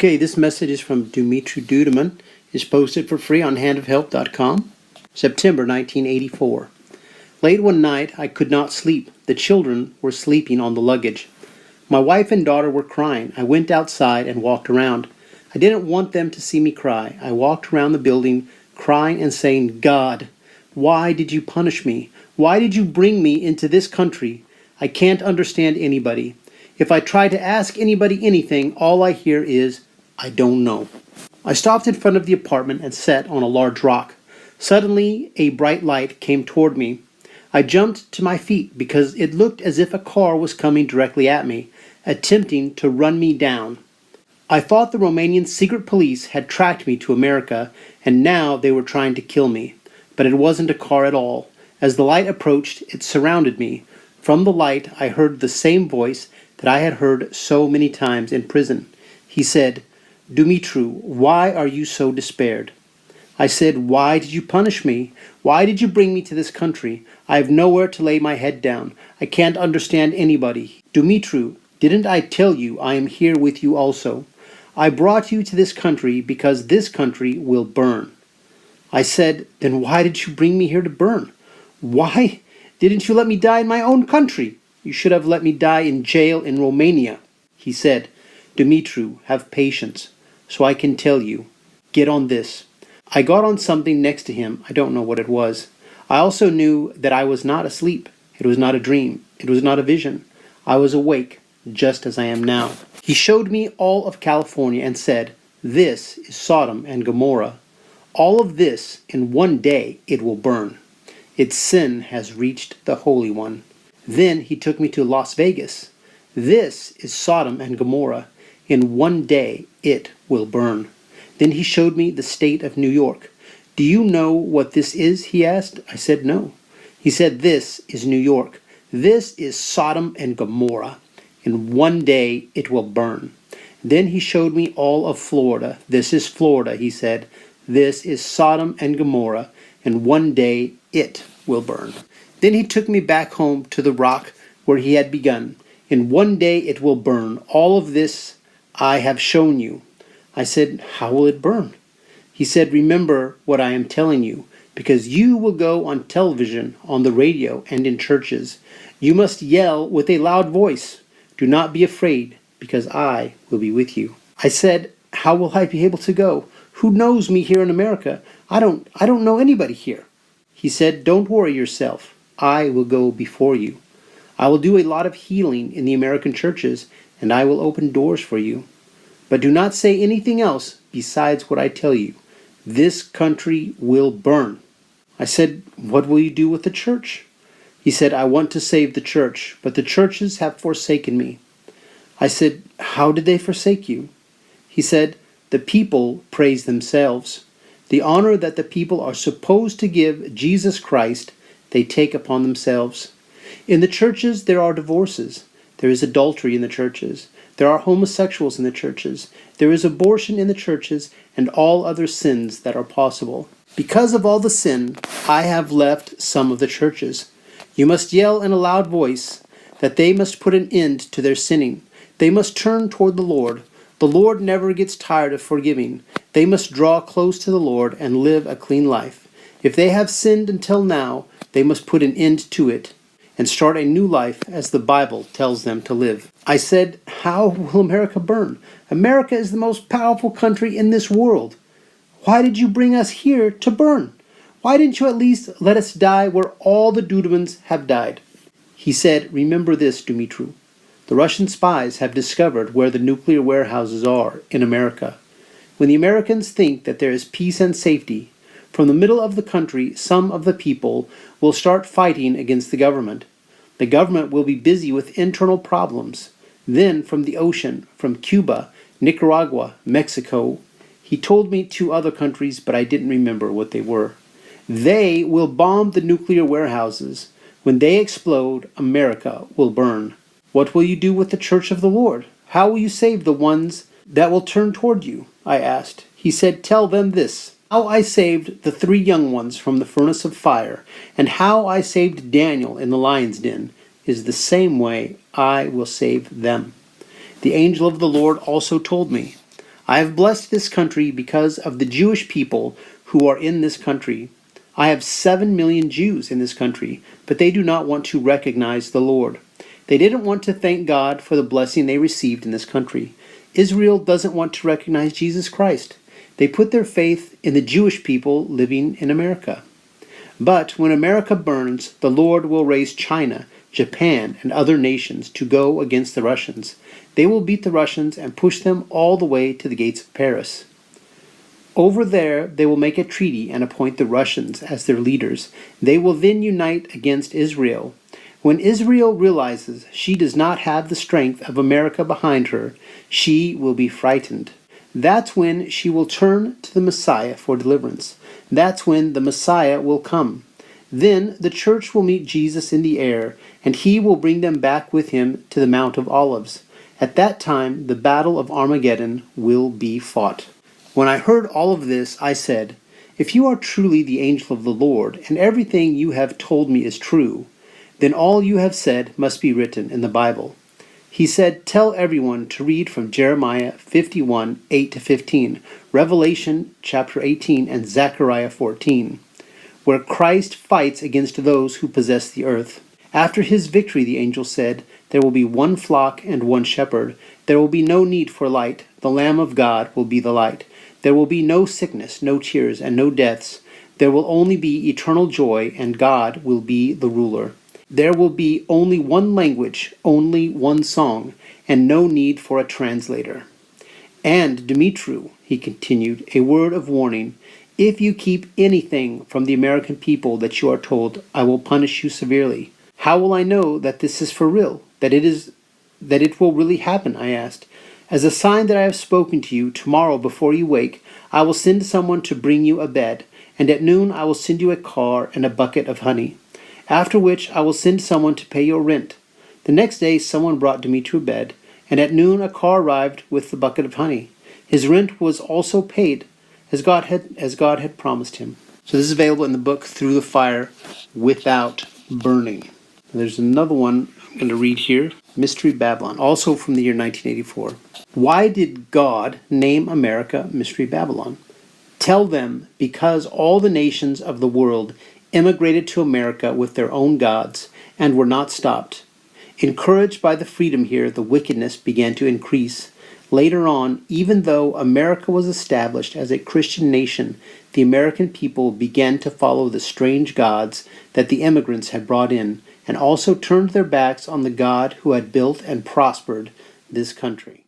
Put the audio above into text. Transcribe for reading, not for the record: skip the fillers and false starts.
Okay, this message is from Dumitru Duduman. It's posted for free on handofhelp.com. September 1984. Late one night, I could not sleep. The children were sleeping on the luggage. My wife and daughter were crying. I went outside and walked around. I didn't want them to see me cry. I walked around the building, crying and saying, God, why did you punish me? Why did you bring me into this country? I can't understand anybody. If I try to ask anybody anything, all I hear is, I don't know. I stopped in front of the apartment and sat on a large rock. Suddenly, a bright light came toward me. I jumped to my feet because it looked as if a car was coming directly at me, attempting to run me down. I thought the Romanian secret police had tracked me to America, and now they were trying to kill me. But it wasn't a car at all. As the light approached, it surrounded me. From the light, I heard the same voice that I had heard so many times in prison. He said, Dumitru, why are you so despaired? I said, why did you punish me? Why did you bring me to this country? I have nowhere to lay my head down. I can't understand anybody. Dumitru, didn't I tell you I am here with you also? I brought you to this country because this country will burn. I said, then why did you bring me here to burn? Why didn't you let me die in my own country? You should have let me die in jail in Romania. He said, Dumitru, have patience, so I can tell you. Get on this. I got on something next to him. I don't know what it was. I also knew that I was not asleep. It was not a dream. It was not a vision. I was awake, just as I am now. He showed me all of California and said, this is Sodom and Gomorrah. All of this, in one day, it will burn. Its sin has reached the Holy One. Then he took me to Las Vegas. This is Sodom and Gomorrah. In one day, it will burn. Then he showed me the state of New York. Do you know what this is? He asked. I said no. He said, this is New York. This is Sodom and Gomorrah. In one day, it will burn. Then he showed me all of Florida. This is Florida, he said. This is Sodom and Gomorrah. In one day, it will burn. Then he took me back home to the rock where he had begun. In one day, it will burn. All of this I have shown you. I said, how will it burn? He said, remember what I am telling you, because you will go on television, on the radio, and in churches. You must yell with a loud voice. Do not be afraid, because I will be with you. I said, how will I be able to go? Who knows me here in America? I don't know anybody here. He said, don't worry yourself. I will go before you. I will do a lot of healing in the American churches, and I will open doors for you. But do not say anything else besides what I tell you. This country will burn. I said, what will you do with the church? He said, I want to save the church, but the churches have forsaken me. I said, how did they forsake you? He said, the people praise themselves. The honor that the people are supposed to give Jesus Christ, they take upon themselves. In the churches, there are divorces. There is adultery in the churches. There are homosexuals in the churches. There is abortion in the churches and all other sins that are possible. Because of all the sin, I have left some of the churches. You must yell in a loud voice that they must put an end to their sinning. They must turn toward the Lord. The Lord never gets tired of forgiving. They must draw close to the Lord and live a clean life. If they have sinned until now, they must put an end to it and start a new life as the Bible tells them to live. I said, how will America burn? America is the most powerful country in this world. Why did you bring us here to burn? Why didn't you at least let us die where all the Dudumans have died? He said, remember this, Dumitru. The Russian spies have discovered where the nuclear warehouses are in America. When the Americans think that there is peace and safety, from the middle of the country, some of the people will start fighting against the government. The government will be busy with internal problems. Then from the ocean, from Cuba, Nicaragua, Mexico, he told me 2 other countries, but I didn't remember what they were. They will bomb the nuclear warehouses. When they explode, America will burn. What will you do with the church of the Lord? How will you save the ones that will turn toward you? I asked. He said, tell them this. How I saved the 3 young ones from the furnace of fire, and how I saved Daniel in the lion's den, is the same way I will save them. The angel of the Lord also told me, I have blessed this country because of the Jewish people who are in this country. I have 7 million Jews in this country, but they do not want to recognize the Lord. They didn't want to thank God for the blessing they received in this country. Israel doesn't want to recognize Jesus Christ. They put their faith in the Jewish people living in America. But when America burns, the Lord will raise China, Japan, and other nations to go against the Russians. They will beat the Russians and push them all the way to the gates of Paris. Over there, they will make a treaty and appoint the Russians as their leaders. They will then unite against Israel. When Israel realizes she does not have the strength of America behind her, she will be frightened. That's when she will turn to the Messiah for deliverance. That's when the Messiah will come. Then the church will meet Jesus in the air, and he will bring them back with him to the Mount of Olives. At that time, the battle of Armageddon will be fought. When I heard all of this, I said, "If you are truly the angel of the Lord, and everything you have told me is true, then all you have said must be written in the Bible." He said, "Tell everyone to read from Jeremiah 51, 8-15, Revelation chapter 18, and Zechariah 14, where Christ fights against those who possess the earth. After his victory, the angel said, there will be one flock and one shepherd. There will be no need for light. The Lamb of God will be the light. There will be no sickness, no tears, and no deaths. There will only be eternal joy, and God will be the ruler. There will be only one language, only one song, and no need for a translator. And, Dumitru," he continued, "a word of warning. If you keep anything from the American people that you are told, I will punish you severely." "How will I know that this is for real, that it will really happen?" I asked. "As a sign that I have spoken to you, tomorrow before you wake, I will send someone to bring you a bed, and at noon I will send you a car and a bucket of honey. After which I will send someone to pay your rent." The next day someone brought Dimitri a bed, and at noon a car arrived with the bucket of honey. His rent was also paid, as God had promised him. So this is available in the book Through the Fire Without Burning. There's another one I'm going to read here, Mystery Babylon, also from the year 1984. Why did God name America Mystery Babylon? Tell them, because all the nations of the world immigrated to America with their own gods and were not stopped. Encouraged by the freedom here, the wickedness began to increase. Later on, even though America was established as a Christian nation, the American people began to follow the strange gods that the immigrants had brought in, and also turned their backs on the God who had built and prospered this country.